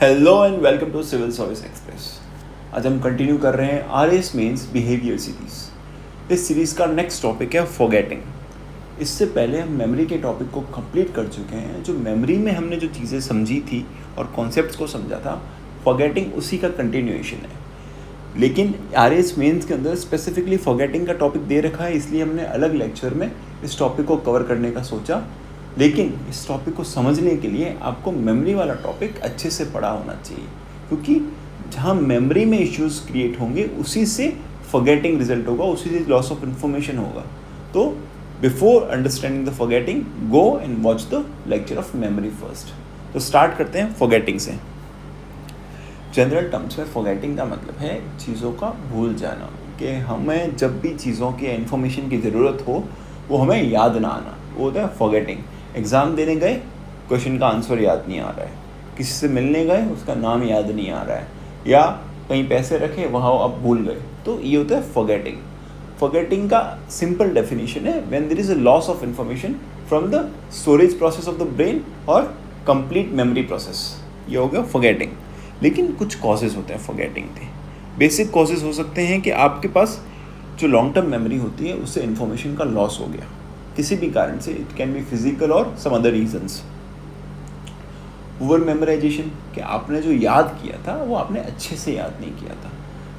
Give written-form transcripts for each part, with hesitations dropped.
Hello and welcome to civil service express. आज हम continue कर रहे हैं आरएस मेंस बिहेवियर सीरीज़। इस सीरीज़ का नेक्स्ट टॉपिक है फॉरगेटिंग। इससे पहले हम मेमोरी के टॉपिक को कंप्लीट कर चुके हैं। जो मेमोरी में हमने जो चीज़ें समझी थी और कॉन्सेप्ट्स को समझा था, फॉरगेटिंग उसी का कंटिन्यूएशन है। लेकिन आरएस मेंस के अंदर स्पेसिफिकली फॉरगेटिंग का टॉपिक दे रखा है, इसलिए हमने अलग लेक्चर में इस टॉपिक को कवर करने का सोचा। लेकिन इस टॉपिक को समझने के लिए आपको मेमोरी वाला टॉपिक अच्छे से पढ़ा होना चाहिए, क्योंकि जहाँ मेमोरी में इश्यूज क्रिएट होंगे उसी से फॉरगेटिंग रिजल्ट होगा, उसी से लॉस ऑफ इन्फॉर्मेशन होगा। तो before understanding the forgetting, go and watch the lecture of memory first. तो स्टार्ट करते हैं फॉरगेटिंग से। जनरल टर्म्स में फॉरगेटिंग का मतलब है चीज़ों का भूल जाना, कि हमें जब भी चीज़ों की इन्फॉर्मेशन की ज़रूरत हो वो हमें याद ना आना, वो होता है फॉरगेटिंग। एग्ज़ाम देने गए, क्वेश्चन का आंसर याद नहीं आ रहा है, किसी से मिलने गए, उसका नाम याद नहीं आ रहा है, या कहीं पैसे रखे वहाँ आप भूल गए, तो ये होता है फॉरगेटिंग। फॉरगेटिंग का सिंपल डेफिनेशन है when there is a loss of information from the storage process of the brain और कंप्लीट मेमोरी प्रोसेस, ये हो गया फॉरगेटिंग। लेकिन कुछ कॉजेज़ होते हैं फॉरगेटिंग के। बेसिक कॉजेज़ हो सकते हैं कि आपके पास जो लॉन्ग टर्म मेमोरी होती है उससे इन्फॉर्मेशन का लॉस हो गया किसी भी कारण से। इट कैन बी फिजिकल और some other reasons. Over memorization, कि आपने जो याद किया था वो आपने अच्छे से याद नहीं किया था,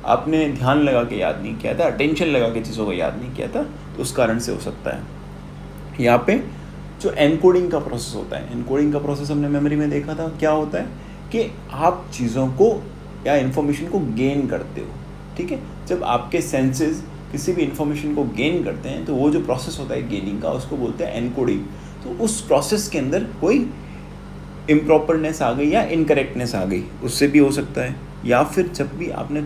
आपने ध्यान लगा के याद नहीं किया था, अटेंशन लगा के चीज़ों को याद नहीं किया था, तो उस कारण से हो सकता है। यहाँ पे जो एनकोडिंग का प्रोसेस होता है, एनकोडिंग का प्रोसेस हमने मेमोरी में देखा था, क्या होता है कि आप चीज़ों को या इन्फॉर्मेशन को गेन करते हो। ठीक है, जब आपके सेंसेस किसी भी इन्फॉर्मेशन को गेन करते हैं तो वो जो प्रोसेस होता है गेनिंग का, उसको बोलते हैं एनकोडिंग। तो उस प्रोसेस के अंदर कोई इम्प्रॉपरनेस आ गई या इनकरेक्टनेस आ गई, उससे भी हो सकता है। या फिर जब भी आपने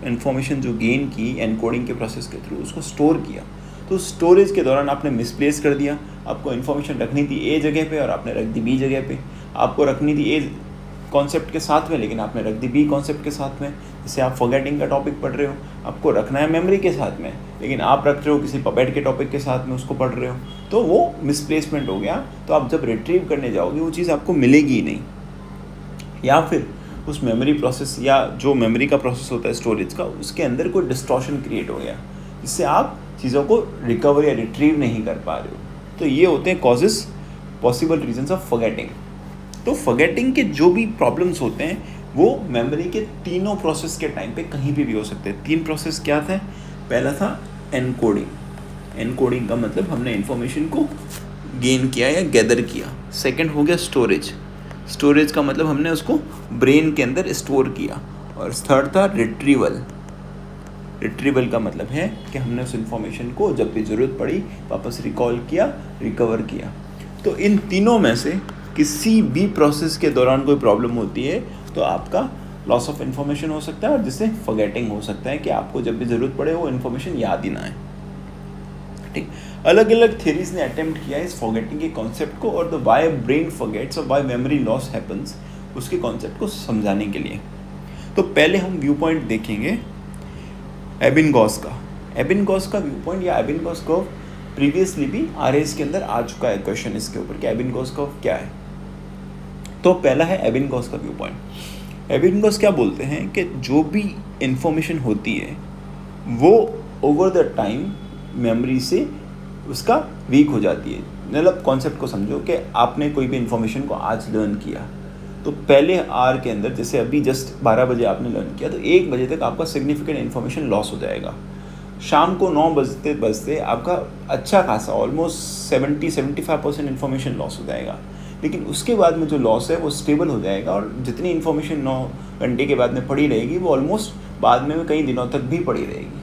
इन्फॉर्मेशन जो गेन की एनकोडिंग के प्रोसेस के थ्रू, उसको स्टोर किया, तो स्टोरेज के दौरान आपने मिसप्लेस कर दिया। आपको इन्फॉर्मेशन रखनी थी ए जगह पे और आपने रख दी बी जगह पे। आपको रखनी थी ए कॉन्सेप्ट के साथ में, लेकिन आपने रख दी बी कॉन्सेप्ट के साथ में। जैसे आप फॉरगेटिंग का टॉपिक पढ़ रहे हो, आपको रखना है मेमोरी के साथ में, लेकिन आप रख रहे हो किसी पपेट के टॉपिक के साथ में, उसको पढ़ रहे हो, तो वो मिसप्लेसमेंट हो गया। तो आप जब रिट्रीव करने जाओगे वो चीज़ आपको मिलेगी ही नहीं। या फिर उस मेमोरी प्रोसेस या जो मेमोरी का प्रोसेस होता है स्टोरेज का, उसके अंदर कोई डिस्टॉर्शन क्रिएट हो गया, जिससे आप चीज़ों को रिकवर या रिट्रीव नहीं कर पा रहे हो। तो ये होते हैं causes, possible reasons of forgetting. तो फॉरगेटिंग के जो भी प्रॉब्लम्स होते हैं वो मेमोरी के तीनों प्रोसेस के टाइम पे कहीं भी हो सकते हैं। 3 प्रोसेस क्या थे? पहला था एनकोडिंग। एनकोडिंग का मतलब हमने इन्फॉर्मेशन को गेन किया या गैदर किया। सेकंड हो गया स्टोरेज। स्टोरेज का मतलब हमने उसको ब्रेन के अंदर स्टोर किया। और थर्ड था रिट्रीवल। रिट्रीवल का मतलब है कि हमने उस इन्फॉर्मेशन को जब भी ज़रूरत पड़ी वापस रिकॉल किया, रिकवर किया। तो इन तीनों में से किसी भी प्रोसेस के दौरान कोई प्रॉब्लम होती है तो आपका लॉस ऑफ इन्फॉर्मेशन हो सकता है, और जिससे फॉरगेटिंग हो सकता है कि आपको जब भी ज़रूरत पड़े वो इन्फॉर्मेशन याद ही ना आए। ठीक, अलग अलग थ्योरीज ने अटेम्प्ट किया इस फॉरगेटिंग के कॉन्सेप्ट को और द वाई ब्रेन फॉरगेट्स और वाई मेमोरी लॉस हैपन्स, उसके कॉन्सेप्ट को समझाने के लिए। तो पहले हम व्यू पॉइंट देखेंगे एबिंगॉस का। एबिंगॉस का व्यू पॉइंट या एबिंगॉस कर्व प्रीवियसली भी आरएस के अंदर आ चुका है क्वेश्चन इसके ऊपर कि एबिंगॉस कर्व क्या है। तो पहला है एबिंगॉस का व्यू पॉइंट। एबिंगॉस क्या बोलते हैं कि जो भी इंफॉर्मेशन होती है वो ओवर द टाइम मेमोरी से उसका वीक हो जाती है। मतलब कॉन्सेप्ट को समझो कि आपने कोई भी इंफॉर्मेशन को आज लर्न किया, तो पहले आवर के अंदर, जैसे अभी जस्ट 12 बजे आपने लर्न किया, तो 1 बजे तक आपका सिग्निफिकेंट इन्फॉर्मेशन लॉस हो जाएगा। शाम को 9 बजते बजते आपका अच्छा खासा ऑलमोस्ट 70-75% इन्फॉर्मेशन लॉस हो जाएगा। लेकिन उसके बाद में जो लॉस है वो स्टेबल हो जाएगा, और जितनी इन्फॉर्मेशन 9 घंटे के बाद में पड़ी रहेगी वो ऑलमोस्ट बाद में कई दिनों तक भी पड़ी रहेगी।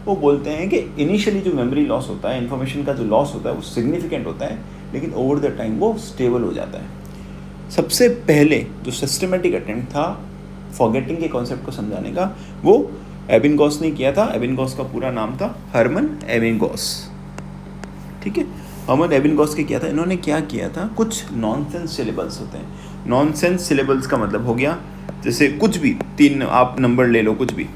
वो बोलते हैं कि इनिशियली जो मेमोरी लॉस होता है, इन्फॉर्मेशन का जो लॉस होता है वो सिग्निफिकेंट होता है, लेकिन ओवर द टाइम वो स्टेबल हो जाता है। सबसे पहले जो सिस्टमेटिक अटेम्प्ट था फॉरगेटिंग के कॉन्सेप्ट को समझाने का वो एबिंगॉस ने किया था। एबिंगॉस का पूरा नाम था हरमन एबिंगॉस। ठीक है, हरमन एबिंगॉस के किया था। इन्होंने क्या किया था, कुछ नॉनसेंस सिलेबल्स होते हैं। नॉनसेंस सिलेबल्स का मतलब हो गया जैसे कुछ भी 3 आप नंबर ले लो, कुछ भी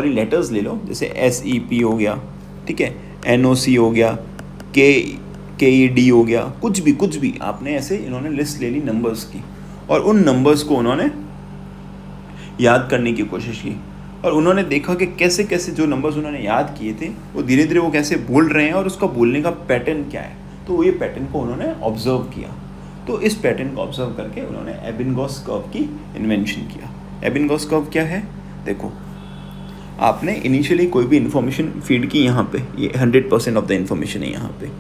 लेटर्स ले लो, जैसे SEP हो गया, ठीक है, NOC हो गया, KED हो गया, कुछ भी आपने ऐसे इन्होंने लिस्ट ले ली नंबर्स की, और उन नंबर्स को उन्होंने याद करने की कोशिश की और उन्होंने देखा कि कैसे कैसे जो नंबर्स उन्होंने याद किए थे वो धीरे धीरे वो कैसे बोल रहे हैं और उसका बोलने का पैटर्न क्या है। तो ये पैटर्न को उन्होंने ऑब्जर्व किया। तो इस पैटर्न को ऑब्जर्व करके उन्होंने एबिंगहॉस कर्व की इन्वेंशन किया। एबिंगहॉस कर्व क्या है? देखो, आपने इनिशियली कोई भी इन्फॉर्मेशन फीड की यहाँ पे, ये 100% ऑफ द इन्फॉर्मेशन है यहाँ पे।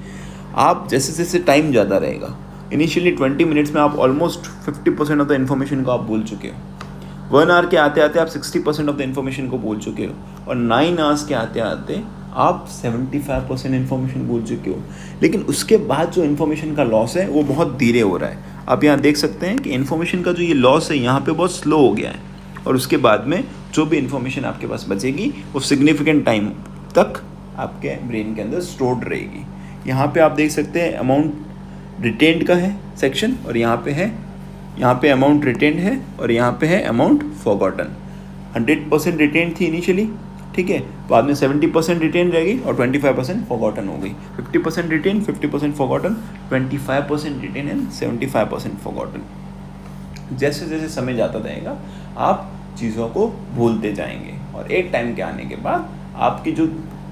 आप जैसे जैसे टाइम ज़्यादा रहेगा, इनिशियली 20 मिनट्स में आप ऑलमोस्ट 50% ऑफ द इन्फॉर्मेशन को आप बोल चुके हो। 1 आवर के आते आते आप 60% ऑफ द इन्फॉर्मेशन को बोल चुके हो और 9 आवर्स के आते आते आप 75% इन्फॉर्मेशन बोल चुके हो। लेकिन उसके बाद जो इन्फॉर्मेशन का लॉस है वो बहुत धीरे हो रहा है। आप यहाँ देख सकते हैं कि इन्फॉर्मेशन का जो ये लॉस है यहाँ पे बहुत स्लो हो गया है और उसके बाद में जो भी इन्फॉर्मेशन आपके पास बचेगी वो सिग्निफिकेंट टाइम तक आपके ब्रेन के अंदर स्टोर्ड रहेगी। यहाँ पे आप देख सकते हैं अमाउंट रिटेन्ड का है सेक्शन और यहाँ पे अमाउंट रिटेन्ड है और यहाँ पे है अमाउंट फॉरगॉटन। 100% रिटेन्ड थी इनिशियली, ठीक है, बाद में 70% रिटेन रहेगी और 25% फॉरगॉटन हो गई। 50% retain, 50% forgotten, 25% retain and 75% forgotten. जैसे जैसे समय जाता जाएगा आप चीज़ों को भूलते जाएंगे और एक टाइम के आने के बाद आपकी जो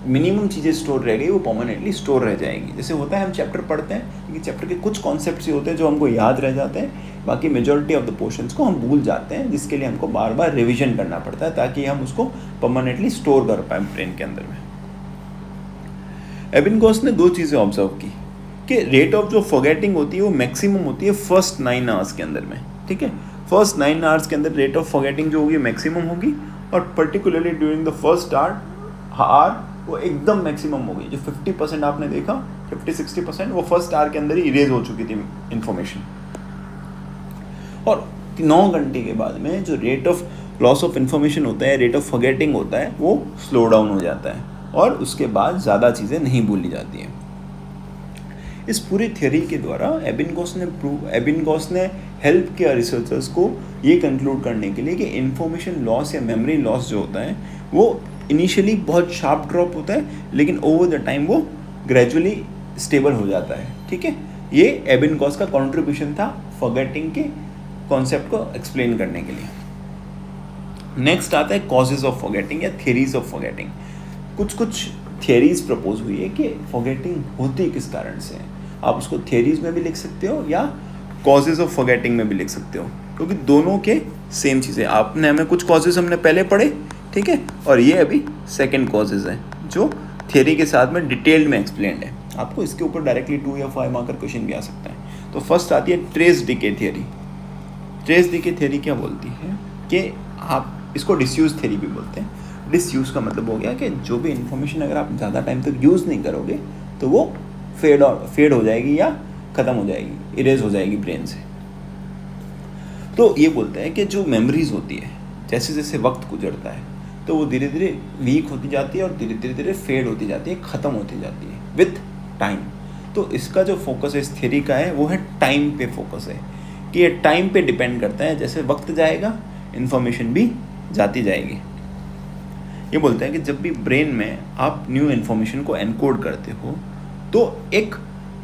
मिनिमम चीज़ें स्टोर रह गई वो परमानेंटली स्टोर रह जाएगी। जैसे होता है हम चैप्टर पढ़ते हैं, क्योंकि चैप्टर के कुछ कॉन्सेप्ट्स ही होते हैं जो हमको याद रह जाते हैं, बाकी मेजॉरिटी ऑफ द पोर्शंस को हम भूल जाते हैं, जिसके लिए हमको बार बार रिविजन करना पड़ता है ताकि हम उसको परमानेंटली स्टोर कर पाए ब्रेन के अंदर में। एबिंगहॉस ने 2 चीज़ें ऑब्जर्व की कि रेट ऑफ जो फॉरगेटिंग होती है वो मैक्सिमम होती है फर्स्ट 9 आवर्स के अंदर में, ठीक है। फर्स्ट 9 आवर्स के अंदर रेट ऑफ फॉरगेटिंग जो होगी मैक्सिमम होगी और particularly during the first hour वो एकदम मैक्सिमम हो गई। जो 50% आपने देखा, 50-60% वो फर्स्ट आवर के अंदर ही इरेज हो चुकी थी इन्फॉर्मेशन। और 9 घंटे के बाद में जो rate of loss of information होता है, रेट ऑफ फॉरगेटिंग होता है, वो स्लो डाउन हो जाता है और उसके बाद ज़्यादा चीज़ें नहीं भूली जाती हैं। इस पूरी थ्योरी के द्वारा एबिंगहॉस ने हेल्प किया रिसर्चर्स को ये कंक्लूड करने के लिए कि इन्फॉर्मेशन लॉस या मेमोरी लॉस जो होता है वो इनिशियली बहुत शार्प ड्रॉप होता है, लेकिन ओवर द टाइम वो ग्रेजुअली स्टेबल हो जाता है, ठीक है। ये एबिंगहॉस का कंट्रीब्यूशन था फॉरगेटिंग के कॉन्सेप्ट को एक्सप्लेन करने के लिए। नेक्स्ट आता है कॉजेज ऑफ फॉरगेटिंग या थियरीज ऑफ फॉरगेटिंग। कुछ थियरीज प्रपोज हुई है कि फॉरगेटिंग होती किस कारण से है। आप उसको थियरीज में भी लिख सकते हो या कॉजेज ऑफ फॉरगेटिंग में भी लिख सकते हो, क्योंकि दोनों के सेम चीज़ें। आपने हमें कुछ कॉजेज हमने पहले पढ़े, ठीक है, और ये अभी सेकंड कॉजेज हैं जो थियरी के साथ में डिटेल्ड में एक्सप्लेन्ड है। आपको इसके ऊपर डायरेक्टली 2 या 5 मार्कर क्वेश्चन भी आ सकता है। तो फर्स्ट आती है trace decay theory. Trace decay theory क्या बोलती है कि आप इसको डिसयूज थियरी भी बोलते हैं। डिसयूज का मतलब हो गया कि जो भी इन्फॉर्मेशन अगर आप ज़्यादा टाइम तक यूज़ नहीं करोगे तो वो फेड हो जाएगी या ख़त्म हो जाएगी, इरेज हो जाएगी ब्रेन से। तो ये बोलते हैं कि जो मेमोरीज होती है जैसे जैसे वक्त गुजरता है तो वो धीरे धीरे वीक होती जाती है और धीरे धीरे फेड होती जाती है, ख़त्म होती जाती है विथ टाइम। तो इसका जो फोकस है इस थियरी का है वो है टाइम पे फोकस है, कि ये टाइम पे डिपेंड करता है। जैसे वक्त जाएगा इन्फॉर्मेशन भी जाती जाएगी। ये बोलते हैं कि जब भी ब्रेन में आप न्यू इन्फॉर्मेशन को एनकोड करते हो तो एक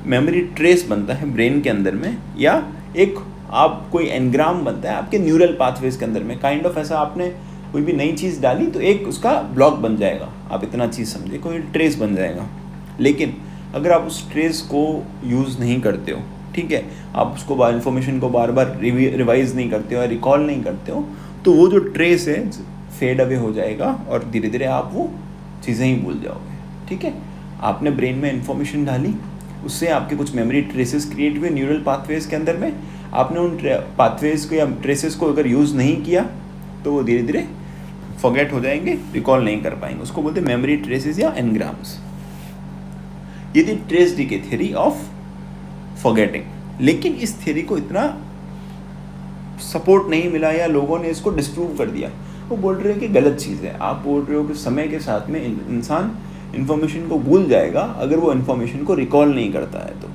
मेमोरी ट्रेस बनता है ब्रेन के अंदर में, या एक आप कोई एनग्राम बनता है आपके न्यूरल पाथवेज के अंदर में। काइंड ऑफ ऐसा आपने कोई भी नई चीज़ डाली तो एक उसका ब्लॉक बन जाएगा, आप इतना चीज़ समझे, कोई ट्रेस बन जाएगा। लेकिन अगर आप उस ट्रेस को यूज़ नहीं करते हो, ठीक है, आप उसको इन्फॉर्मेशन को बार बार रिवाइज नहीं करते हो या रिकॉल नहीं करते हो, तो वो जो ट्रेस है फेड अवे हो जाएगा और धीरे धीरे आप वो चीज़ें ही भूल जाओगे, ठीक है। आपने ब्रेन में इन्फॉर्मेशन डाली, उससे आपके कुछ मेमोरी ट्रेसेस क्रिएट हुए न्यूरल पाथवेज के अंदर में। आपने उन पाथवेज को या ट्रेसेस को अगर यूज़ नहीं किया तो वो धीरे धीरे फॉरगेट हो जाएंगे, रिकॉल नहीं कर पाएंगे। उसको बोलते हैं मेमोरी ट्रेसेस या एनग्राम्स। ये थी trace decay theory of forgetting. लेकिन इस थ्योरी को इतना सपोर्ट नहीं मिला या लोगों ने इसको डिस्प्रूव कर दिया। वो बोल रहे हैं कि गलत चीज़ है। आप बोल रहे हो कि समय के साथ में इंसान इन्फॉर्मेशन को भूल जाएगा अगर वो इन्फॉर्मेशन को रिकॉल नहीं करता है तो।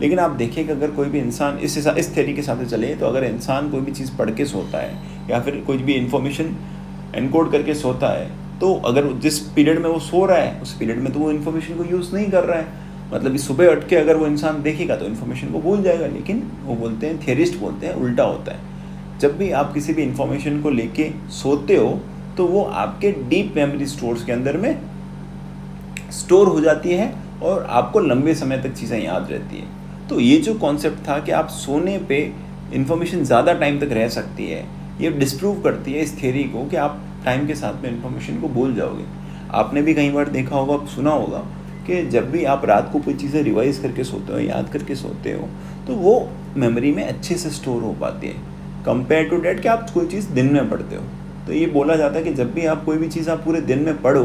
लेकिन आप देखिए कि अगर कोई भी इंसान इस थ्योरी के साथ चले तो अगर इंसान कोई भी चीज़ पढ़ के सोता है या फिर कोई भी इन्फॉर्मेशन एनकोड करके सोता है, तो अगर जिस पीरियड में वो सो रहा है उस पीरियड में तो वो इन्फॉर्मेशन को यूज़ नहीं कर रहा है, मतलब कि सुबह उठ के अगर वो इंसान देखेगा तो इन्फॉर्मेशन को भूल जाएगा। लेकिन वो बोलते हैं, थियरिस्ट बोलते हैं, उल्टा होता है। जब भी आप किसी भी इंफॉर्मेशन को लेके सोते हो तो वो आपके डीप मेमोरी स्टोर्स के अंदर में स्टोर हो जाती है और आपको लंबे समय तक चीज़ें याद रहती है। तो ये जो कॉन्सेप्ट था कि आप सोने पे इंफॉर्मेशन ज़्यादा टाइम तक रह सकती है, ये डिस्प्रूव करती है इस थ्योरी को कि आप टाइम के साथ में इंफॉर्मेशन को भूल जाओगे। आपने भी कई बार देखा होगा, सुना होगा कि जब भी आप रात को कोई चीज़ें रिवाइज करके सोते हो, याद करके सोते हो, तो वो मेमोरी में अच्छे से स्टोर हो पाती है कंपेयर टू डेट कि आप कोई चीज़ दिन में पढ़ते हो। तो ये बोला जाता है कि जब भी आप कोई भी चीज़ आप पूरे दिन में पढ़ो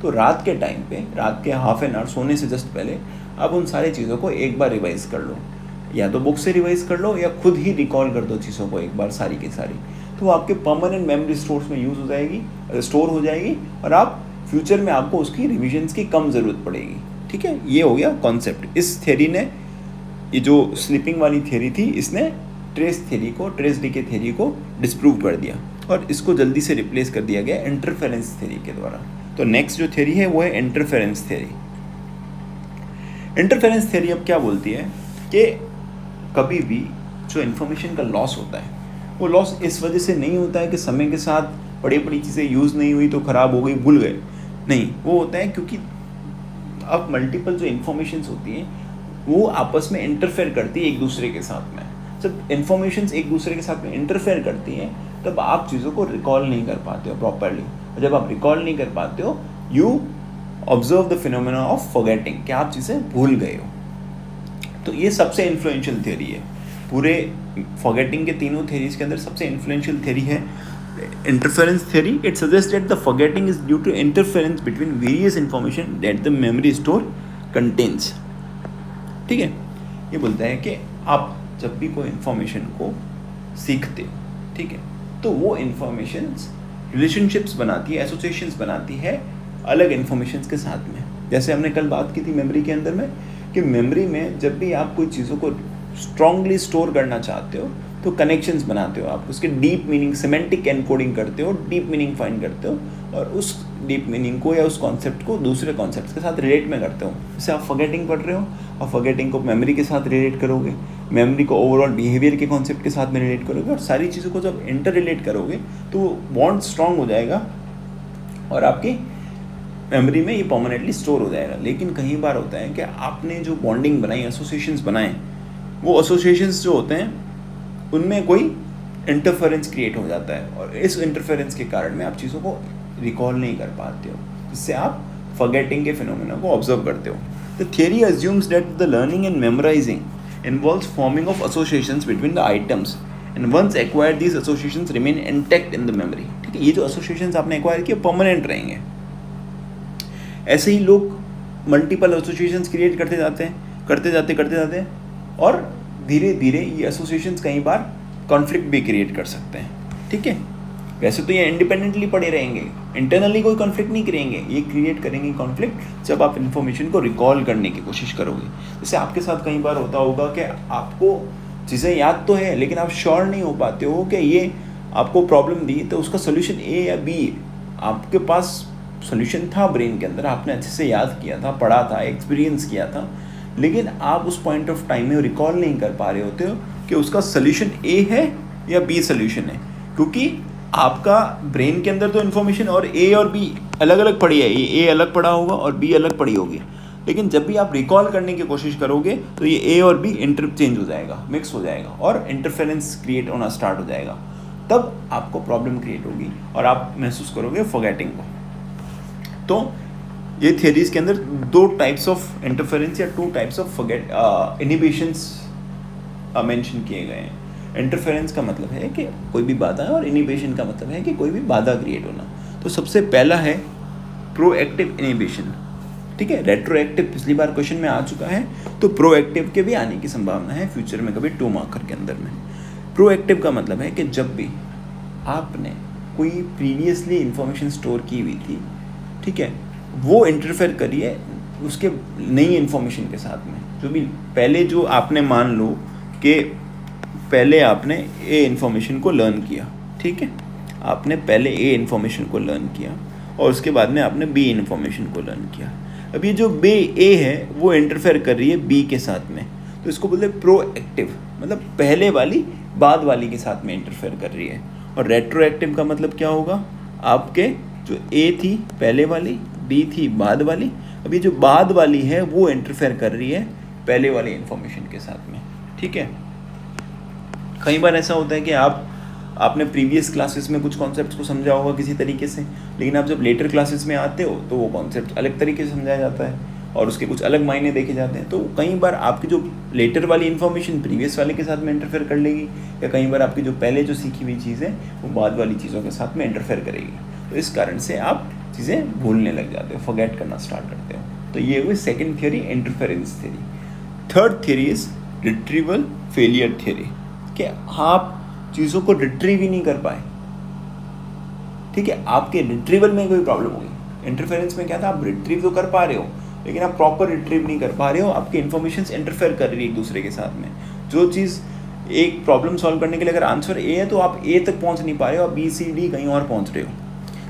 तो रात के टाइम पे, रात के हाफ एन आवर सोने से जस्ट पहले आप उन सारी चीज़ों को एक बार रिवाइज कर लो, या तो बुक से रिवाइज कर लो या खुद ही रिकॉल कर दो चीज़ों को एक बार सारी की सारी। तो वो आपके परमानेंट मेमोरी स्टोर्स में यूज़ हो जाएगी, स्टोर हो जाएगी, और आप फ्यूचर में आपको उसकी रिविजन्स की कम ज़रूरत पड़ेगी। ठीक है, ये हो गया कॉन्सेप्ट। इस थ्योरी ने, ये जो स्लीपिंग वाली थ्योरी थी, इसने ट्रेस डीके थ्योरी को डिस्प्रूव कर दिया और इसको जल्दी से रिप्लेस कर दिया गया इंटरफेरेंस थ्योरी के द्वारा। तो नेक्स्ट जो थ्योरी है वो है इंटरफेरेंस थ्योरी। इंटरफेरेंस थ्योरी अब क्या बोलती है कि कभी भी जो इन्फॉर्मेशन का लॉस होता है, वो लॉस इस वजह से नहीं होता है कि समय के साथ बड़ी बड़ी चीज़ें यूज़ नहीं हुई तो ख़राब हो गई, भूल गए। नहीं, वो होता है क्योंकि अब मल्टीपल जो इन्फॉर्मेशंस होती हैं वो आपस में इंटरफेयर करती है एक दूसरे के साथ में। जब इन्फॉर्मेशंस एक दूसरे के साथ में इंटरफेयर करती हैं तब आप चीज़ों को रिकॉल नहीं कर पाते हो प्रॉपरली, और जब आप रिकॉल नहीं कर पाते हो, you observe the phenomena of forgetting, कि आप चीज़ें भूल गए हो। तो ये सबसे इन्फ्लुएंशियल थ्योरी है पूरे फॉरगेटिंग के तीनों थ्योरीज के अंदर। सबसे इन्फ्लुएंशियल थ्योरी है interference theory. It suggest that the forgetting is due to interference between various information that the memory store contains. ठीक है, ये बोलता है कि आप जब भी कोई इन्फॉर्मेशन को सीखते हो, ठीक है, तो वो इन्फॉर्मेशंस रिलेशनशिप्स बनाती है, एसोसिएशंस बनाती है अलग इन्फॉर्मेशंस के साथ में। जैसे हमने कल बात की थी मेमोरी के अंदर में, कि मेमोरी में जब भी आप कोई चीज़ों को स्ट्रांगली स्टोर करना चाहते हो तो कनेक्शंस बनाते हो, आप उसके डीप मीनिंग, सिमेंटिक एनकोडिंग करते हो, डीप मीनिंग फाइंड करते हो, और उस डीप मीनिंग को या उस कॉन्सेप्ट को दूसरे कॉन्सेप्ट के साथ रिलेट में करते हो। जैसे आप फॉरगेटिंग पढ़ रहे हो और फॉरगेटिंग को मेमोरी के साथ रिलेट करोगे, मेमोरी को ओवरऑल बिहेवियर के कॉन्सेप्ट के साथ में रिलेट करोगे, और सारी चीज़ों को जब इंटर रिलेट करोगे तो वो बॉन्ड स्ट्रांग हो जाएगा और आपकी मेमोरी में ये परमानेंटली स्टोर हो जाएगा। लेकिन कई बार होता है कि आपने जो बॉन्डिंग बनाई, एसोसिएशंस बनाए, वो एसोसिएशंस जो होते हैं उनमें कोई इंटरफेरेंस क्रिएट हो जाता है, और इस इंटरफेरेंस के कारण में आप चीज़ों को रिकॉल नहीं कर पाते हो, जिससे आप फॉरगेटिंग के फिनोमेना को ऑब्जर्व करते हो। The theory assumes that the learning and memorizing involves forming of associations between the items, and once acquired these associations remain intact in the memory. ठीक है, ये जो एसोसिएशंस आपने एक्वायर किए परमानेंट रहेंगे। ऐसे ही लोग मल्टीपल एसोसिएशंस क्रिएट करते जाते हैं, और धीरे धीरे ये एसोसिएशंस कई बार कॉन्फ्लिक्ट भी क्रिएट कर सकते हैं। ठीक है, वैसे तो ये इंडिपेंडेंटली पड़े रहेंगे, इंटरनली कोई कॉन्फ्लिक्ट नहीं करेंगे, ये क्रिएट करेंगे कॉन्फ्लिक्ट जब आप इन्फॉर्मेशन को रिकॉल करने की कोशिश करोगे। जैसे आपके साथ कई बार होता होगा कि आपको चीज़ें याद तो है लेकिन आप श्योर नहीं हो पाते हो कि ये आपको प्रॉब्लम दी तो उसका सोल्यूशन ए या बी। आपके पास सोल्यूशन था ब्रेन के अंदर, आपने अच्छे से याद किया था, पढ़ा था, एक्सपीरियंस किया था, लेकिन आप उस पॉइंट ऑफ टाइम में रिकॉल नहीं कर पा रहे होते हो कि उसका सोल्यूशन ए है या बी सोल्यूशन है, क्योंकि आपका ब्रेन के अंदर तो इन्फॉर्मेशन और ए और बी अलग अलग पड़ी है, ये ए अलग पड़ा होगा और बी अलग पड़ी होगी। लेकिन जब भी आप रिकॉल करने की कोशिश करोगे तो ये ए और बी इंटरचेंज हो जाएगा, मिक्स हो जाएगा, और इंटरफेरेंस क्रिएट होना स्टार्ट हो जाएगा। तब आपको प्रॉब्लम क्रिएट होगी और आप महसूस करोगे फॉरगेटिंग को। तो ये थियरीज के अंदर दो टाइप्स ऑफ इंटरफेरेंस या two types of inhibitions mention किए गए हैं। इंटरफेरेंस का मतलब है कि कोई भी बाधा है, और इनिबिशन का मतलब है कि कोई भी बाधा क्रिएट होना। तो सबसे पहला है प्रोएक्टिव इनिबिशन। ठीक है, रेट्रोएक्टिव पिछली बार क्वेश्चन में आ चुका है, तो प्रोएक्टिव के भी आने की संभावना है फ्यूचर में कभी 2 मार्कर के अंदर में। प्रोएक्टिव का मतलब है कि जब भी आपने कोई प्रीवियसली इंफॉर्मेशन स्टोर की हुई थी, ठीक है, वो इंटरफेयर करिए उसके नई इन्फॉर्मेशन के साथ में। जो भी पहले जो आपने मान लो कि पहले आपने ए इन्फॉर्मेशन को लर्न किया, ठीक है, आपने पहले ए इन्फॉर्मेशन को लर्न किया और उसके बाद में आपने बी इन्फॉर्मेशन को लर्न किया। अब ये जो बी ए है वो इंटरफेयर कर रही है बी के साथ में, तो इसको बोलते हैं प्रोएक्टिव, मतलब पहले वाली बाद वाली के साथ में इंटरफेयर कर रही है। और रेट्रोएक्टिव का मतलब क्या होगा, आपके जो ए थी पहले वाली, बी थी बाद वाली, अभी जो बाद वाली है वो इंटरफेयर कर रही है पहले वाली इन्फॉर्मेशन के साथ में। ठीक है, कई बार ऐसा होता है कि आपने प्रीवियस क्लासेस में कुछ कॉन्सेप्ट्स को समझा होगा किसी तरीके से, लेकिन आप जब लेटर क्लासेस में आते हो तो वो कॉन्सेप्ट अलग तरीके से समझाया जाता है और उसके कुछ अलग मायने देखे जाते हैं। तो कई बार आपकी जो लेटर वाली इन्फॉर्मेशन प्रीवियस वाले के साथ में इंटरफेयर कर लेगी, या कई बार आपकी जो पहले जो सीखी हुई चीज़ है वो बाद वाली चीज़ों के साथ में इंटरफेयर करेगी। तो इस कारण से आप चीज़ें भूलने लग जाते हो, फॉरगेट करना स्टार्ट करते हो। तो ये हुई second theory, interference theory. Third theory is retrieval failure theory, कि आप चीज़ों को रिट्रीव ही नहीं कर पाए। ठीक है, आपके रिट्रीवल में कोई प्रॉब्लम होगी। इंटरफेरेंस में क्या था, आप रिट्रीव तो कर पा रहे हो लेकिन आप प्रॉपर रिट्रीव नहीं कर पा रहे हो, आपकी इन्फॉर्मेशंस इंटरफेयर कर रही है एक दूसरे के साथ में। जो चीज़ एक प्रॉब्लम सॉल्व करने के लिए अगर आंसर ए है तो आप ए तक पहुंच नहीं पा रहे हो, आप बी सी डी कहीं और पहुंच रहे हो।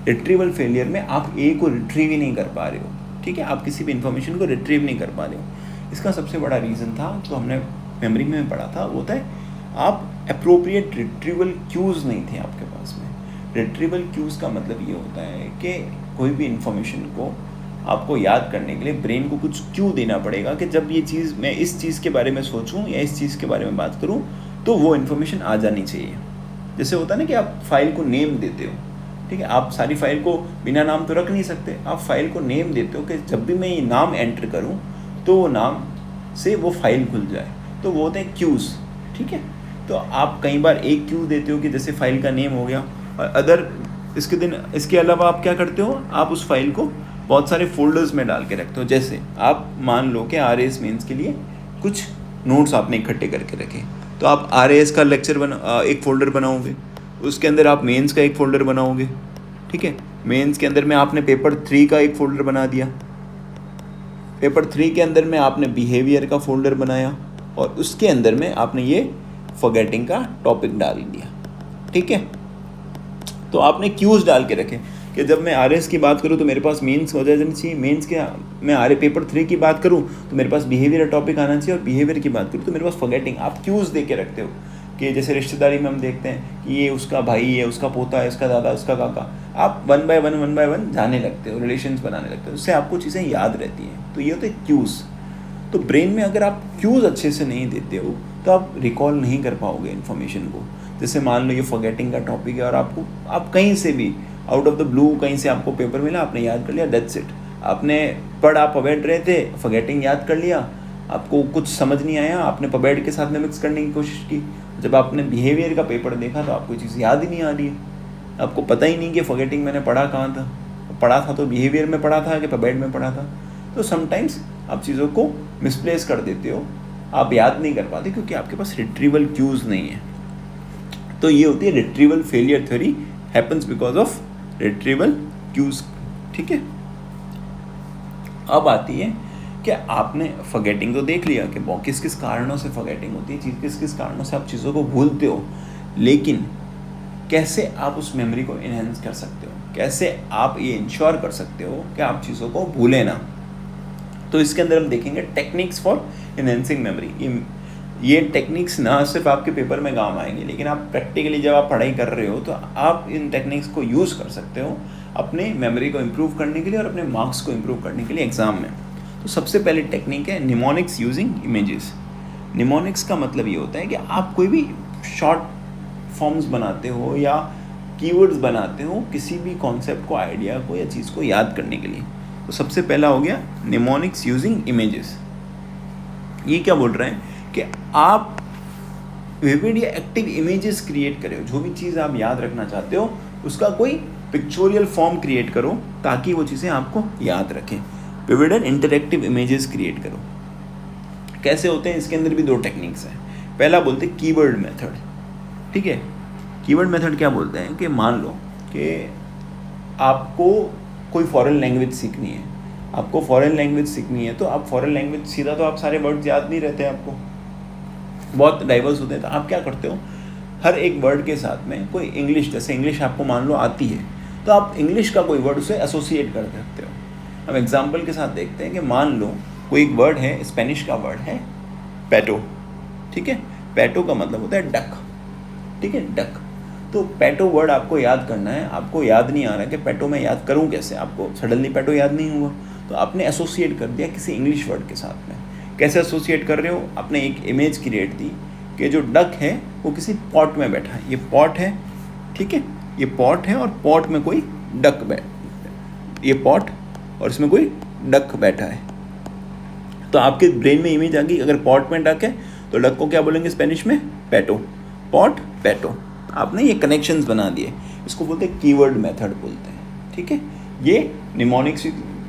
रिट्रीवल फेलियर में आप ए को रिट्रीव ही नहीं कर पा रहे हो। ठीक है, आप किसी भी इन्फॉर्मेशन को रिट्रीव नहीं कर पा रहे हो। इसका सबसे बड़ा रीज़न था जो हमने मेमोरी में पढ़ा था, वो था आप अप्रोप्रिएट रिट्रीवल क्यूज़ नहीं थे आपके पास में। रिट्रीवल क्यूज़ का मतलब ये होता है कि कोई भी इन्फॉर्मेशन को आपको याद करने के लिए ब्रेन को कुछ क्यू देना पड़ेगा कि जब ये चीज़, मैं इस चीज़ के बारे में सोचूं या इस चीज़ के बारे में बात करूं तो वो इन्फॉर्मेशन आ जानी चाहिए। जैसे होता है ना कि आप फाइल को नेम देते हो। ठीक है, आप सारी फाइल को बिना नाम तो रख नहीं सकते, आप फाइल को नेम देते हो कि जब भी मैं ये नाम एंटर करूँ तो वो नाम से वो फाइल खुल जाए। तो वो होते हैं क्यूज़। ठीक है, तो आप कई बार एक क्यू देते हो कि जैसे फाइल का नेम हो गया, और अदर इसके अलावा आप क्या करते हो, आप उस फाइल को बहुत सारे फोल्डर्स में डाल के रखते हो। जैसे आप मान लो कि RAS मेंस के लिए कुछ नोट्स आपने इकट्ठे करके रखे, तो आप RAS का लेक्चर एक फ़ोल्डर बनाओगे, उसके अंदर आप मेंस का एक फ़ोल्डर बनाओगे। ठीक है, मेंस के अंदर में आपने पेपर 3 का एक फ़ोल्डर बना दिया, पेपर 3 के अंदर में आपने बिहेवियर का फ़ोल्डर बनाया, और उसके अंदर में आपने ये फॉरगेटिंग का टॉपिक डाल दिया। ठीक है, तो आपने क्यूज़ डाल के रखे कि जब मैं RAS की बात करूँ तो मेरे पास मेंस हो जानी चाहिए, मेंस के मैं पेपर 3 की बात करूँ तो मेरे पास बिहेवियर टॉपिक आना चाहिए, और बिहेवियर की बात करूँ तो मेरे पास फॉरगेटिंग। आप क्यूज़ दे के रखते हो कि जैसे रिश्तेदारी में हम देखते हैं कि ये उसका भाई है, उसका पोता है, उसका दादा, उसका काका, आप वन बाय वन जाने लगते हो, रिलेशंस बनाने लगते हो, उससे आपको चीज़ें याद रहती हैं। तो ये होते हैं क्यूज़। तो ब्रेन में अगर आप क्यूज़ अच्छे से नहीं देते हो तो आप रिकॉल नहीं कर पाओगे इन्फॉर्मेशन को। जैसे मान लो ये फॉरगेटिंग का टॉपिक है और आप कहीं से भी आउट ऑफ द ब्लू कहीं से आपको पेपर मिला, आपने याद कर लिया, दैट्स इट। आपने आप पबेड रहे थे, फॉरगेटिंग याद कर लिया, आपको कुछ समझ नहीं आया, आपने पबेड के साथ में मिक्स करने की कोशिश की, जब आपने बिहेवियर का पेपर देखा तो आपको चीज़ याद ही नहीं आ रही है, आपको पता ही नहीं कि फॉरगेटिंग मैंने पढ़ा कहाँ था, पढ़ा था तो बिहेवियर में पढ़ा था कि पबेड में पढ़ा था। तो समटाइम्स आप चीज़ों को मिसप्लेस कर देते हो, आप याद नहीं कर पाते क्योंकि आपके पास रिट्रीवल क्यूज़ नहीं है। तो ये होती है retrieval failure theory, happens because of retrieval cues. ठीक है, अब आती है कि आपने फॉरगेटिंग तो देख लिया कि किस किस कारणों से फॉरगेटिंग होती है, किस किस कारणों से आप चीज़ों को भूलते हो, लेकिन कैसे आप उस मेमोरी को इनहेंस कर सकते हो, कैसे आप ये इंश्योर कर सकते हो कि आप चीज़ों को भूलें ना। तो इसके अंदर हम देखेंगे टेक्निक्स फॉर इनहेंसिंग मेमोरी। ये टेक्निक्स ना सिर्फ आपके पेपर में काम आएंगे, लेकिन आप प्रैक्टिकली जब आप पढ़ाई कर रहे हो तो आप इन टेक्निक्स को यूज़ कर सकते हो अपने मेमोरी को इम्प्रूव करने के लिए और अपने मार्क्स को इम्प्रूव करने के लिए एग्ज़ाम में। तो सबसे पहले टेक्निक है निमोनिक्स यूजिंग इमेजेस। निमोनिक्स का मतलब ये होता है कि आप कोई भी शॉर्ट फॉर्म्स बनाते हो या कीवर्ड्स बनाते हो किसी भी कॉन्सेप्ट को, आइडिया को या चीज़ को याद करने के लिए। तो सबसे पहला हो गया निमोनिक्स यूजिंग इमेजेस। ये क्या बोल रहे हैं कि आप विविड या एक्टिव इमेजेस क्रिएट करो, जो भी चीज़ आप याद रखना चाहते हो उसका कोई पिक्चोरियल फॉर्म क्रिएट करो ताकि वो चीज़ें आपको याद रखें। Vivid and interactive images create करो। कैसे होते हैं, इसके अंदर भी दो टेक्निक्स हैं। पहला बोलते हैं कीवर्ड मेथड। ठीक है, कीवर्ड मेथड क्या बोलते हैं कि मान लो कि आपको कोई फॉरेन लैंग्वेज सीखनी है, आपको फॉरेन लैंग्वेज सीखनी है तो आप फॉरेन लैंग्वेज सीधा तो आप सारे वर्ड्स याद नहीं रहते, आपको बहुत डाइवर्स होते हैं। तो आप क्या करते हो, हर एक वर्ड के साथ में कोई इंग्लिश, जैसे इंग्लिश आपको मान लो आती है तो आप इंग्लिश का कोई वर्ड उसे एसोसिएट कर सकते हो। हम एग्जांपल के साथ देखते हैं कि मान लो कोई एक वर्ड है, स्पेनिश का वर्ड है पैटो। ठीक है, पैटो का मतलब होता है डक। ठीक है, डक। तो पैटो वर्ड आपको याद करना है, आपको याद नहीं आ रहा कि पैटो मैं याद करूं कैसे, आपको सडनली पैटो याद नहीं हुआ, तो आपने एसोसिएट कर दिया किसी इंग्लिश वर्ड के साथ में। कैसे एसोसिएट कर रहे हो, आपने एक इमेज क्रिएट दी कि जो डक है वो किसी पॉट में बैठा है, ये पॉट है, ठीक है, ये पॉट है और पॉट में कोई डक ये पॉट और इसमें कोई डक बैठा है। तो आपके ब्रेन में इमेज आ गई, अगर पॉट में डक है तो डक को क्या बोलेंगे स्पेनिश में, पैटो, पॉट पैटो। आपने ये कनेक्शंस बना दिए, इसको बोलते हैं कीवर्ड मेथड बोलते हैं, ठीक है। ये निमोनिक्स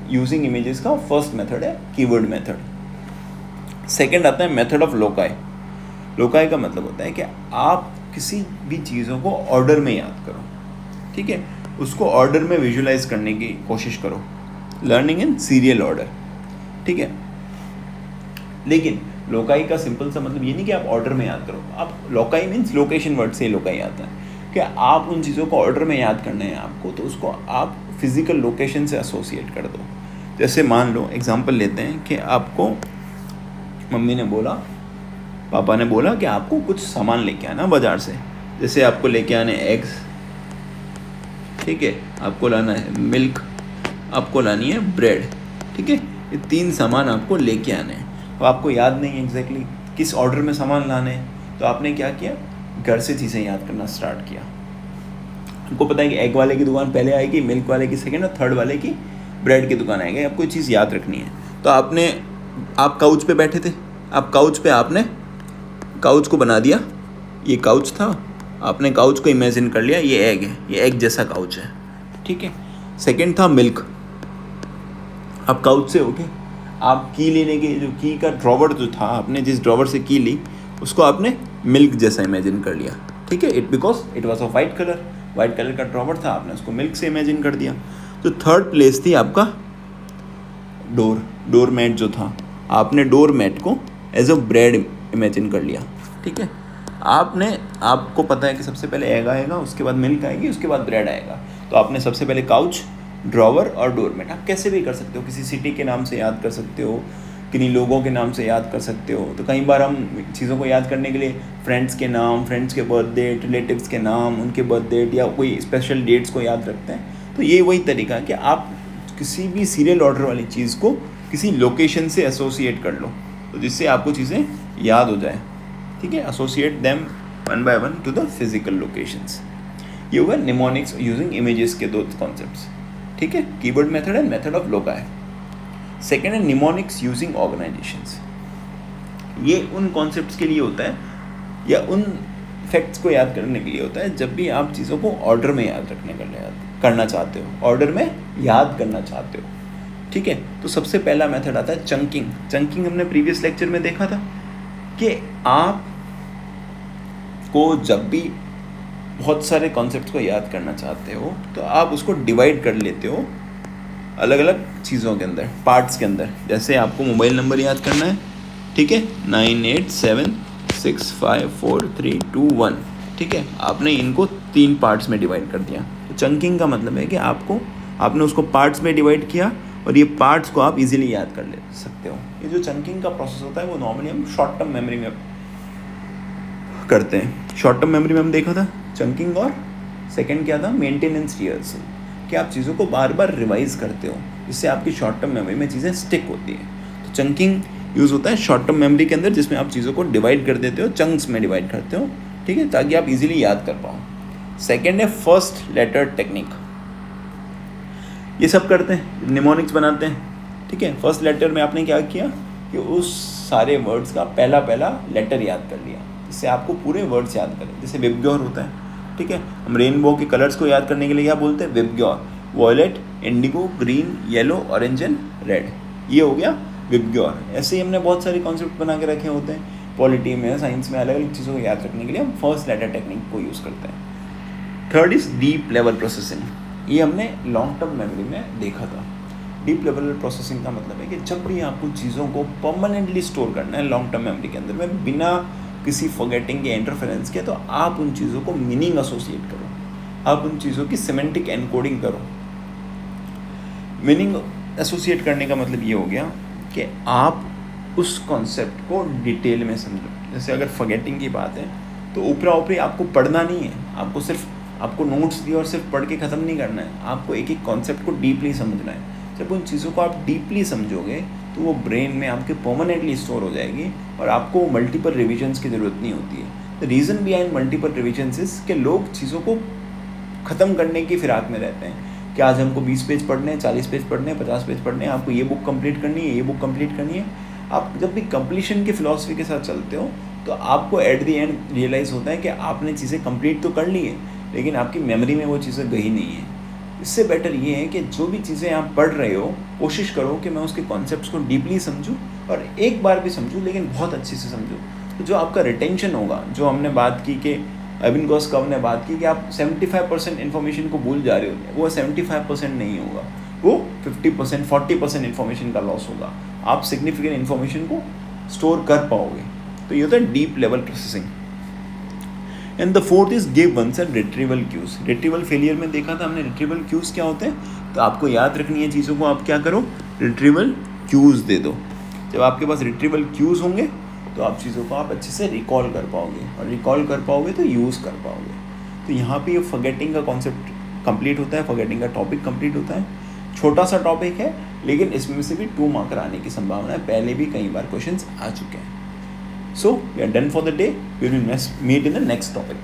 यूजिंग इमेजेस का फर्स्ट मेथड है, कीवर्ड मेथड। सेकंड आता है मेथड ऑफ लोकाई। लोकाई का मतलब होता है कि आप किसी भी चीज़ों को ऑर्डर में याद करो, ठीक है, उसको ऑर्डर में विजुलाइज करने की कोशिश करो, लर्निंग इन सीरियल ऑर्डर, ठीक है। लेकिन लोकाई का सिंपल सा मतलब ये नहीं कि आप ऑर्डर में याद करो, आप लोकाई मीन्स लोकेशन वर्ड से लोकाई आता है कि आप उन चीज़ों को ऑर्डर में याद करना है आपको, तो उसको आप फिजिकल लोकेशन से एसोसिएट कर दो। जैसे मान लो एग्जांपल लेते हैं कि आपको मम्मी ने बोला, पापा ने बोला कि आपको कुछ सामान लेके आना बाज़ार से, जैसे आपको लेके आने एग्स, ठीक है, आपको लाना है मिल्क, आपको लानी है ब्रेड, ठीक है, ये 3 सामान आपको लेके आने हैं। तो आपको याद नहीं है एग्जैक्टली किस ऑर्डर में सामान लाने हैं, तो आपने क्या किया, घर से चीज़ें याद करना स्टार्ट किया। आपको पता है कि एग वाले की दुकान पहले आएगी, मिल्क वाले की सेकंड और थर्ड वाले की ब्रेड की दुकान आएगी, आपको ये चीज़ याद रखनी है। तो आप काउच पे बैठे थे, आप काउच पे आपने काउच को बना दिया, ये काउच था, आपने काउच को इमेजिन कर लिया ये एग है, ये एग जैसा काउच है, ठीक है। सेकंड था मिल्क, आप काउच से उठे, आप की लेने के जो की का ड्रॉवर जो था, आपने जिस ड्रॉवर से की ली उसको आपने मिल्क जैसा इमेजिन कर लिया, ठीक है, because it was of white colour का ड्रॉवर था, आपने उसको मिल्क से इमेजिन कर दिया। तो थर्ड प्लेस थी आपका डोर मैट जो था, आपने डोर मैट को एज अ ब्रेड इमेजिन कर लिया, ठीक है। आपको पता है कि सबसे पहले एग आएगा, उसके बाद मिल्क आएगी, उसके बाद ब्रेड आएगा, तो आपने सबसे पहले काउच, ड्रॉवर और डोरमेट, आप कैसे भी कर सकते हो, किसी सिटी के नाम से याद कर सकते हो, किन्हीं लोगों के नाम से याद कर सकते हो। तो कई बार हम चीज़ों को याद करने के लिए फ्रेंड्स के नाम, फ्रेंड्स के बर्थ डेट, रिलेटिव्स के नाम, उनके बर्थ डेट या कोई स्पेशल डेट्स को याद रखते हैं। तो ये वही तरीका है कि आप किसी भी सीरियल ऑर्डर वाली चीज़ को किसी लोकेशन से एसोसिएट कर लो, तो जिससे आपको चीज़ें याद हो जाए, ठीक है। Associate them one by one two the physical locations. ये होगा निमोनिक्स यूजिंग इमेजेस के 2 कॉन्सेप्ट्स, ठीक है, keyword method and method of loci. Second है निमोनिक्स यूजिंग ऑर्गेनाइजेशंस। ये उन कॉन्सेप्ट्स के लिए होता है या उन फैक्ट्स को याद करने के लिए होता है जब भी आप चीज़ों को ऑर्डर में याद करना चाहते हो, ऑर्डर में याद करना चाहते हो, ठीक है। तो सबसे पहला मेथड आता है चंकिंग हमने प्रीवियस लेक्चर में देखा था कि आप को जब भी बहुत सारे कॉन्सेप्ट्स को याद करना चाहते हो तो आप उसको डिवाइड कर लेते हो अलग अलग चीज़ों के अंदर, पार्ट्स के अंदर। जैसे आपको मोबाइल नंबर याद करना है, ठीक है, 9876543221, ठीक है, आपने इनको 3 पार्ट्स में डिवाइड कर दिया। तो चंकिंग का मतलब है कि आपने उसको पार्ट्स में डिवाइड किया और ये पार्ट्स को आप इजीली याद कर ले सकते हो। ये जो चंकिंग का प्रोसेस होता है वो नॉर्मली हम शॉर्ट टर्म मेमोरी में करते हैं। शॉर्ट टर्म मेमोरी में हम देखा था चंकिंग, और सेकंड क्या था, मेंटेनेंस रिहर्सल, कि आप चीज़ों को बार बार रिवाइज करते हो जिससे आपकी शॉर्ट टर्म मेमोरी में चीज़ें स्टिक होती हैं। तो चंकिंग यूज़ होता है शॉर्ट टर्म मेमोरी के अंदर, जिसमें आप चीज़ों को डिवाइड कर देते हो, चंक्स में डिवाइड करते हो, ठीक है, ताकि आप इजीली याद कर पाओ। सेकेंड है फर्स्ट लेटर टेक्निक। ये सब करते हैं, निमोनिक्स बनाते हैं, ठीक है। फर्स्ट लेटर में आपने क्या किया कि उस सारे वर्ड्स का पहला लेटर याद कर लिया, इससे आपको पूरे वर्ड्स याद करें। जैसे विबग्योर होता है, ठीक है, हम रेनबो के कलर्स को याद करने के लिए क्या बोलते हैं, VIBGYOR, violet, indigo, green, yellow, orange and red, ये हो गया विबग्योर। ऐसे ही हमने बहुत सारे कॉन्सेप्ट बना के रखे होते हैं, पॉलिटी में, साइंस में, अलग अलग चीज़ों को याद रखने के लिए हम फर्स्ट लेटर टेक्निक को यूज़ करते हैं। Third is deep level processing. ये हमने लॉन्ग टर्म मेमोरी में देखा था। डीप लेवल प्रोसेसिंग का मतलब है कि जब भी आपको चीज़ों को परमानेंटली स्टोर करना है लॉन्ग टर्म मेमोरी के अंदर में बिना किसी फॉरगेटिंग के, इंटरफेरेंस के, तो आप उन चीज़ों को मीनिंग एसोसिएट करो, आप उन चीज़ों की सिमेंटिक एनकोडिंग करो। मीनिंग एसोसिएट करने का मतलब ये हो गया कि आप उस कॉन्सेप्ट को डिटेल में समझो। जैसे अगर फॉरगेटिंग की बात है तो ऊपरा ऊपरी आपको पढ़ना नहीं है, आपको सिर्फ आपको नोट्स दिए और सिर्फ पढ़ के ख़त्म नहीं करना है, आपको एक एक कॉन्सेप्ट को डीपली समझना है। जब उन चीज़ों को आप डीपली समझोगे तो वो ब्रेन में आपके परमानेंटली स्टोर हो जाएगी और आपको मल्टीपल रिविजन्स की ज़रूरत नहीं होती है। The reason behind multiple revisions is कि लोग चीज़ों को ख़त्म करने की फिराक में रहते हैं कि आज हमको 20 पेज पढ़ने हैं, 40 पेज पढ़ने हैं, 50 पेज पढ़ने हैं, आपको ये बुक कंप्लीट करनी है, ये बुक कंप्लीट करनी है। आप जब भी कंप्लीशन की फ़िलॉसफी के साथ चलते हो तो आपको एट द एंड रियलाइज़ होता है कि आपने चीज़ें कंप्लीट तो कर ली है लेकिन आपकी मेमोरी में वो चीज़ें गई नहीं है। इससे बेटर ये है कि जो भी चीज़ें आप पढ़ रहे हो कोशिश करो कि मैं उसके कॉन्सेप्ट्स को डीपली समझूं और एक बार भी समझूं लेकिन बहुत अच्छे से समझूं। तो जो आपका रिटेंशन होगा, जो हमने बात की कि एबिंगहॉस ने बात की कि आप 75% इन्फॉर्मेशन को भूल जा रहे हो, वो 75% नहीं होगा, वो 50% 40% इन्फॉर्मेशन का लॉस होगा। आप सिग्निफिकेंट इन्फॉर्मेशन को स्टोर कर पाओगे। तो ये होता है deep level processing. And the fourth is give once and retrieval cues. Retrieval failure में देखा था हमने रिट्रीवल क्यूज क्या होते हैं, तो आपको याद रखनी है चीज़ों को, आप क्या करो, रिट्रीवल क्यूज दे दो। जब आपके पास रिट्रीवल क्यूज होंगे तो आप चीज़ों को आप अच्छे से रिकॉल कर पाओगे और रिकॉल कर पाओगे तो यूज़ कर पाओगे। तो यहाँ पे ये फॉरगेटिंग का कॉन्सेप्ट कंप्लीट होता है, फॉरगेटिंग का टॉपिक कंप्लीट होता है। छोटा सा टॉपिक है लेकिन इसमें से भी 2 मार्कर आने की संभावना है, पहले भी कई बार क्वेश्चंस आ चुके हैं। So we are done for the day. We will meet in the next topic.